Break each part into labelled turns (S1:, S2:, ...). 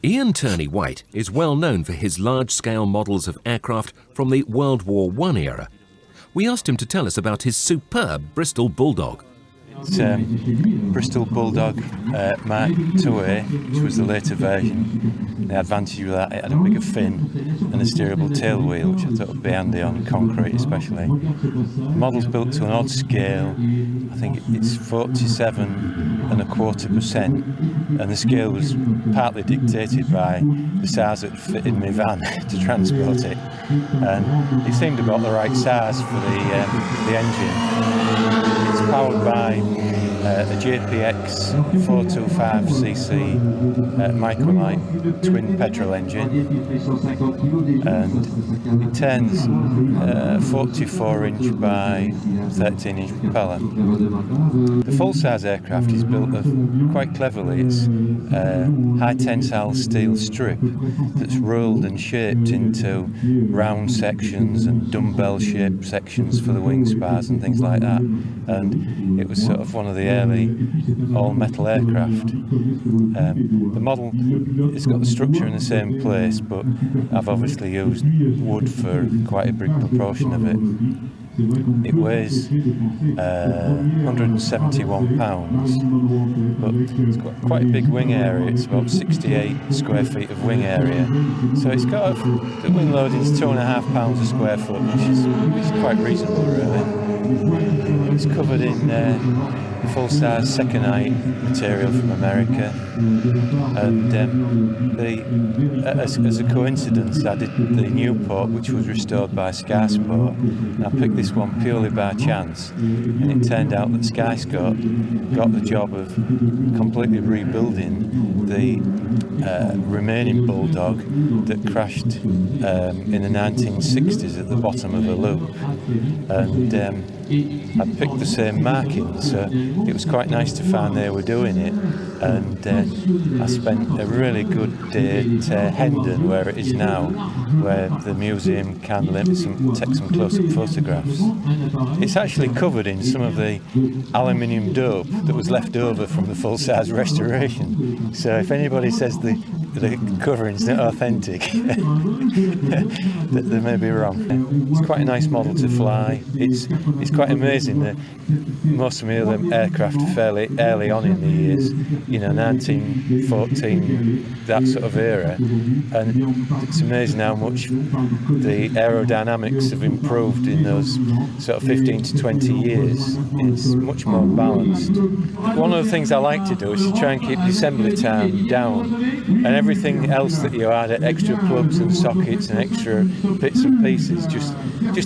S1: Ian Turney-White is well known for his large-scale models of aircraft from the World War I era. We asked him to tell us about his superb Bristol Bulldog.
S2: It's Bristol Bulldog Mark IIA, which was the later version. The advantage of that, it had a bigger fin and a steerable tail wheel, which I thought would be handy on concrete especially. The model's built to an odd scale. I think it's 47.25%, and the scale was partly dictated by the size that fitted my van to transport it. And it seemed about the right size for the engine. It's powered by a JPX 425cc microlight twin petrol engine, and it turns 44-inch by 13-inch propeller. The full-size aircraft is built quite cleverly. It's high tensile steel strip that's rolled and shaped into round sections and dumbbell-shaped sections for the wing spars and things like that. And it was sort of one of the early all-metal aircraft. The model has got the structure in the same place, but I've obviously used wood for quite a big proportion of it. It weighs 171 pounds, but it's got quite a big wing area. It's about 68 square feet of wing area. So it's got the wing loading is 2.5 pounds a square foot, which is quite reasonable, really. It's covered in full-size Cerny material from America, and as a coincidence, I did the Newport, which was restored by Skysport, and I picked this one purely by chance, and it turned out that Skysport got the job of completely rebuilding the remaining Bulldog that crashed in the 1960s at the bottom of a loop, and I picked the same marking, so it was quite nice to find they were doing it. And I spent a really good day at Hendon, where it is now, where the museum can take some close-up photographs. It's actually covered in some of the aluminium dope that was left over from the full-size restoration. So if anybody says the covering's not authentic, they may be wrong. It's quite a nice model to fly. It's quite amazing that most of my other aircraft fairly early on in the years, 1914, that sort of era, and it's amazing how much the aerodynamics have improved in those sort of 15 to 20 years. It's much more balanced. One of the things I like to do is to try and keep the assembly time down, and everything else that you add, extra plugs and sockets and extra bits and pieces, just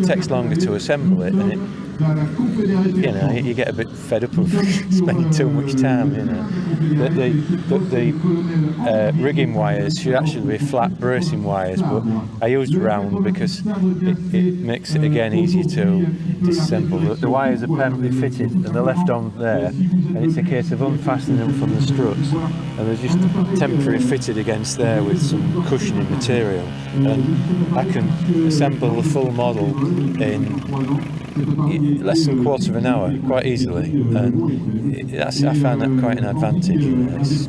S2: takes longer to assemble it, and you get a bit fed up of spending too much time. The rigging wires should actually be flat bracing wires, but I used round because it makes it again easier to disassemble. The wires are permanently fitted and they're left on there, and it's a case of unfastening them from the struts, and they're just temporarily fitted against there with some cushioning material, and I can assemble the full model in less than a quarter of an hour, quite easily, and I find that quite an advantage. It's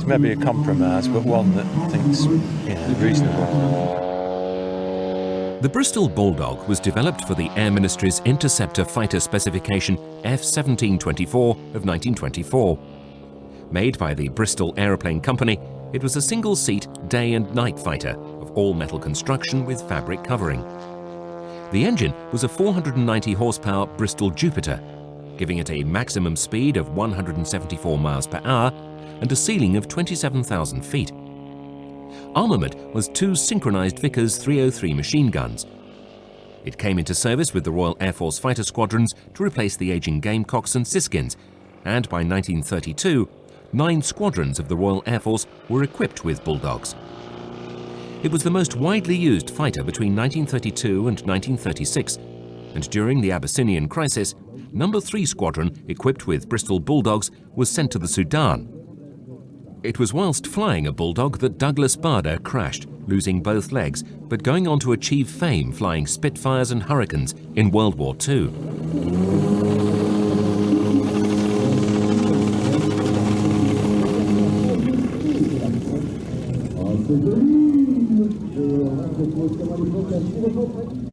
S2: maybe a compromise, but one that I think's reasonable.
S1: The Bristol Bulldog was developed for the Air Ministry's Interceptor Fighter Specification F-1724 of 1924. Made by the Bristol Aeroplane Company, it was a single-seat day and night fighter of all-metal construction with fabric covering. The engine was a 490 horsepower Bristol Jupiter, giving it a maximum speed of 174 miles per hour and a ceiling of 27,000 feet. Armament was 2 synchronized Vickers 303 machine guns. It came into service with the Royal Air Force fighter squadrons to replace the aging Gamecocks and Siskins, and by 1932, 9 squadrons of the Royal Air Force were equipped with Bulldogs. It was the most widely used fighter between 1932 and 1936, and during the Abyssinian crisis, No. 3 Squadron, equipped with Bristol Bulldogs, was sent to the Sudan. It was whilst flying a Bulldog that Douglas Bader crashed, losing both legs, but going on to achieve fame flying Spitfires and Hurricanes in World War II.
S3: C'est joli.